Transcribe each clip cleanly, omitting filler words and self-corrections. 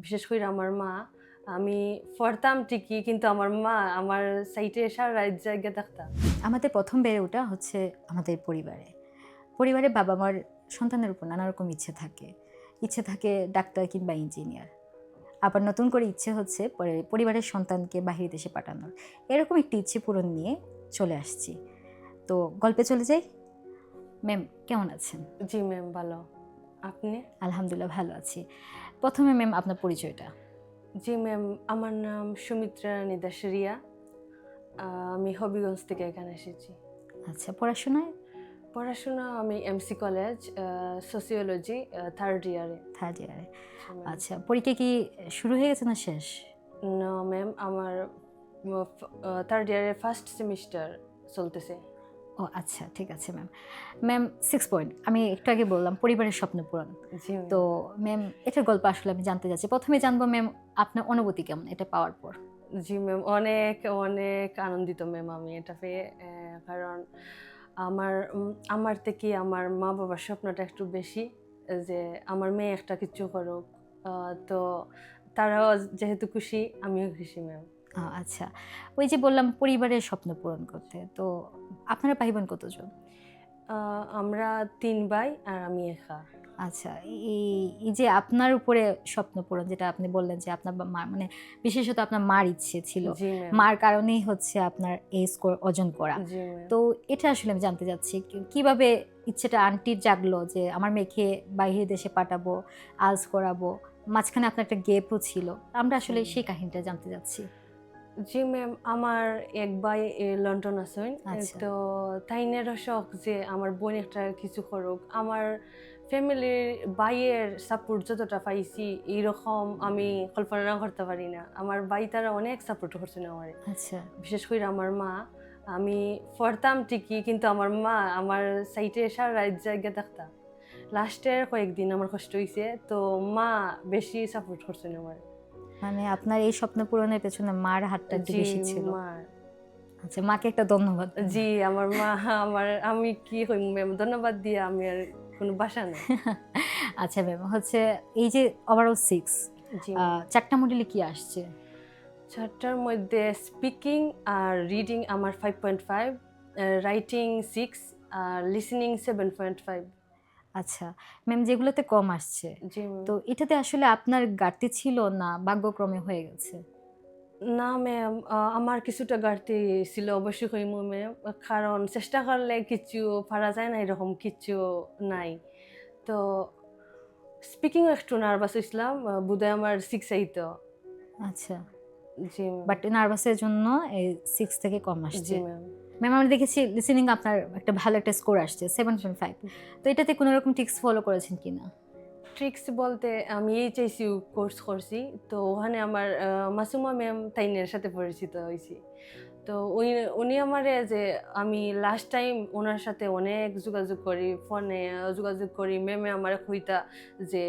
বিশেষ করে আমার মা। আমি পড়তাম ঠিকই কিন্তু আমার মা আমার সাইডে সারা রাত জায়গা থাকতাম। আমাদের ১ম বেড়ে ওঠা হচ্ছে আমাদের পরিবারে। পরিবারে বাবা-মার সন্তানের উপর নানা রকম ইচ্ছে থাকে। ইচ্ছে থাকে ডাক্তার কিংবা ইঞ্জিনিয়ার। আবার নতুন করে ইচ্ছে হচ্ছে পরিবারের সন্তানকে বাহির দেশে পাঠানোর। এরকম একটি ইচ্ছে পূরণ নিয়ে চলে আসছি। তো গল্পে চলে যাই। ম্যাম কেমন আছেন? জি ম্যাম, ভালো। আপনি? আলহামদুলিল্লাহ ভালো আছি। ১ম এ ম্যাম আপনার পরিচয়টা। জি ম্যাম, আমার নাম সুমিত্রা রানী দাস রিয়া। আমি হবিগঞ্জ থেকে এখানে এসেছি। আচ্ছা, পড়াশোনায়? পড়াশোনা আমি এমসি কলেজ, সোসিওলজি, 3rd ইয়ারে। 3rd ইয়ারে। জি ম্যাম। আচ্ছা, পরীক্ষা কি শুরু হয়ে গেছে না শেষ? না ম্যাম, আমার 3rd ইয়ারের ফার্স্ট সেমিস্টার চলতেছে। ও আচ্ছা, ঠিক আছে ম্যাম। Ma'am 6 point. আমি একটু আগে বললাম পরিবারের স্বপ্ন পূরণ। জি ম্যাম। তো ম্যাম এটার গল্প আসলে আমি জানতে চাচ্ছি। ১ম এ জানবো ম্যাম আপনার অনুভূতি কেমন এটা পাওয়ার পর? জি ম্যাম, অনেক, অনেক আনন্দিত ম্যাম আমি এটা পেয়ে। কারণ আমার থেকে আমার মা-বাবার স্বপ্নটা একটু বেশি যে আমার মেয়ে একটা কিছু করুক। তো তারাও যেহেতু খুশি, আমিও খুশি ম্যাম। আচ্ছা। ওই যে বললাম পরিবারের স্বপ্ন পূরণ করতে। তো আপনারা ভাই-বোন কতজন? আমরা ৩ ভাই আর আমি একা। আচ্ছা, এই এই যে আপনার উপরে স্বপ্ন পূরণ যেটা আপনি বললেন যে আপনার মা মানে বিশেষত আপনার মার ইচ্ছে ছিল। জি ম্যাম। মার কারণেই হচ্ছে আপনার এই স্কোর অর্জন করা। জি ম্যাম। তো এটা আসলে আমি জানতে চাচ্ছি কিভাবে ইচ্ছেটা আন্টির জাগলো যে আমার মেয়েকে বাহির দেশে পাঠাবো, আইএলটিএস করাবো। মাঝখানে আপনার একটা গ্যাপও ছিল। আমরা আসলে সেই কাহিনীটা জানতে চাচ্ছি। জি ম্যাম, আমার এক ভাই লন্ডন আছেন। আচ্ছা। তো তাইনেরও শখ যে আমার বোন একটা কিছু করুক। আমার ফ্যামিলির ভাইয়ের সাপোর্ট যতটা পাইছি এইরকম আমি কল্পনা করতে পারি না। আমার ভাই তারা অনেক সাপোর্ট করছেন আমারে। আচ্ছা। বিশেষ করে আমার মা। আমি পড়তাম ঠিকই কিন্তু আমার মা আমার সাইডে সারা রাত জায়গা থাকতাম। লাস্টের কয়েকদিন আমার কষ্ট হইছে। তো মা বেশি সাপোর্ট করছেন আমারে। মানে আপনার এই স্বপ্ন পূরণের পেছনে মার হাতটা একটু জি, বেশি ছিল। মা। আচ্ছা, মাকে একটা ধন্যবাদ। জি, আমার মা আমি কি কইম ম্যাম, ধন্যবাদ দিয়ে আমি আর কোনো ভাষা নাই। আচ্ছা ম্যাম হচ্ছে এই যে ওভারঅল 6 জি। ৪টা মডেলে কি আসছে? ৪ টার মধ্যে স্পিকিং আর রিডিং আমার 5.5, রাইটিং 6 আর লিসেনিং 7.5। আচ্ছা ম্যাম যেগুলোতে কম আসছে, জি ম্যাম। তো এটাতে আসলে আপনার ঘাটতি ছিল না ভাগ্যক্রমে হয়ে গেছে? না ম্যাম, আমার কিছুটা ঘাটতি ছিল অবশ্যই কইমু ম্যাম। কারণ চেষ্টা করলে কিছু পারা যায় না এরকম কিচ্ছু নাই। তো স্পিকিং এ একটু নার্ভাস হইছিলাম। বোধহয় আমার 6 আইতো। আচ্ছা, জি ম্যাম। বাট নার্ভাসের জন্য এই 6 থেকে কম জি আসছে। ম্যাম। ম্যাম আমরা দেখেছি লিসেনিং আপনার একটা ভালো একটা স্কোর আসছে 7.5। তো এটাতে কোনো রকম টিপস ফলো করেছেন কিনা? ট্রিক্স বলতে আমি এইচএসইউ কোর্স করছি। তো ওখানে আমার মাসুমা ম্যাম তাইনের সাথে পরিচিত হইছি। তো উনি আমারে যে আমি লাস্ট টাইম উনার সাথে অনেক যোগাযোগ করি, ফোনে যোগাযোগ করি। ম্যামে আমারে কইতা যে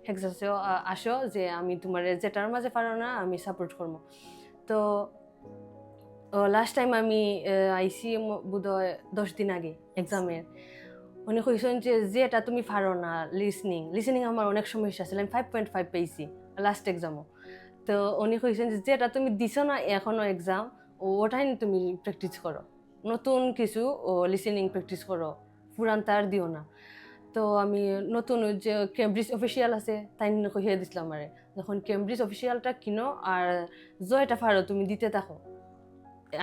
হেক্সাসেও আসো যে আমি তোমারে যেটার মাঝে পারো না আমি সাপোর্ট করবো। তো লাস্ট টাইম আমি আইসি বোধহয় ১০ দিন আগে এক্সামের। উনি কইছেন যে যেটা তুমি পারো না লিসেনিং আমার অনেক সমস্যা ছিল। আমি 5.5 পেয়েছি লাস্ট এক্সামও। তো উনি কইছেন যে যেটা তুমি দিছো না এখনো এক্সাম, ওটাই তুমি প্র্যাকটিস করো। নতুন কিছু লিসেনিং প্র্যাকটিস করো। পুরানটা আর দিও না। তো আমি নতুন ওই যে কেমব্রিজ অফিসিয়াল আছে তাই কইয়া দিছিলাম আমারে। যখন কেমব্রিজ অফিসিয়ালটা কিনো আর জয়টা পারো তুমি দিতে থাকো।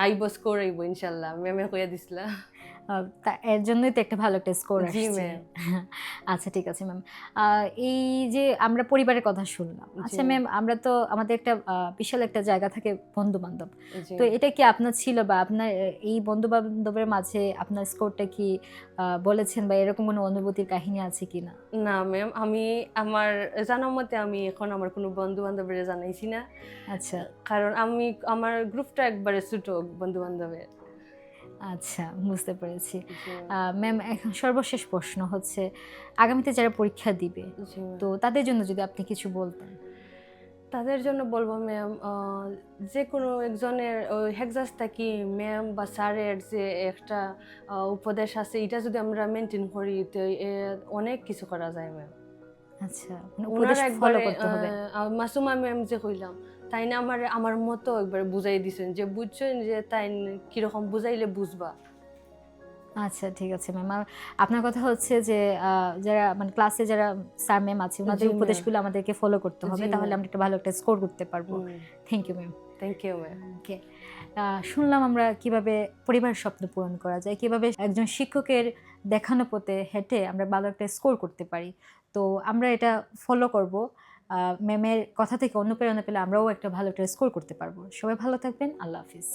আইব স্কোর আইব ইনশাআল্লাহ। ম্যামে কইয়া দিছিলা। তা এর জন্যই তো একটা ভালো একটা স্কোর জি আসছে। ম্যাম। আচ্ছা ঠিক আছে ম্যাম। এই যে আমরা পরিবারের কথা শুনলাম। জি আচ্ছা ম্যাম। ম্যাম আমরা তো আমাদের একটা বিশাল একটা জায়গা থাকে বন্ধু-বান্ধব। জি। তো এটা কি আপনার ছিল বা আপনার এই বন্ধু-বান্ধবের মাঝে আপনার স্কোরটা কি বলেছেন বা এরকম কোনো অনুভূতির কাহিনী আছে কিনা? না ম্যাম, আমি আমার জানা মতে আমি এখন আমার কোনো বন্ধু-বান্ধবের জানাইছি না। আচ্ছা, কারণ আমার গ্রুপটা একবারে ছোট বন্ধু-বান্ধবের। আচ্ছা বুঝতে পেরেছি। জি ম্যাম। ম্যাম এখন সর্বশেষ প্রশ্ন হচ্ছে আগামীতে যারা পরীক্ষা দিবে, জি ম্যাম। তো তাদের জন্য যদি আপনি কিছু বলতেন? তাদের জন্য বলব ম্যাম, যেকোনো একজনের ওই হেক্সাস থাকি ম্যাম বা স্যারের যে একটা উপদেশ আছে এটা যদি আমরা মেইনটেইন করি তো অনেক কিছু করা যায় ম্যাম। আচ্ছা, মানে ওনারা উপদেশ ফলো একবারে করতে হবে। মাসুমা ম্যাম যে কইলাম তাই না আমার মতো একবার বুঝাই দিছেন যে বুঝছেন যে তাই কিরকম বুঝাইলে বুঝবা। আচ্ছা, ঠিক আছে ম্যাম। আপনার কথা হচ্ছে যে যারা মানে ক্লাসে যারা স্যার ম্যাম আছে ওনাদের জি ম্যাম। উপদেশগুলো আমাদেরকে ফলো করতে হবে, জি তাহলে ম্যাম। আমরা একটা ভালো একটা স্কোর করতে পারবো। Thank you ma'am. Thank you ma'am. Okay, শুনলাম আমরা কিভাবে পরিবারের স্বপ্ন পূরণ করা যায়, কিভাবে একজন শিক্ষকের দেখানো পথে হেঁটে আমরা ভালো একটা স্কোর করতে পারি। তো আমরা এটা ফলো করব। ম্যামের কথা থেকে অনুপ্রেরণা পেলে আমরাও একটা ভালো একটা স্কোর করতে পারবো। সবাই ভালো থাকবেন। আল্লাহ হাফিজ।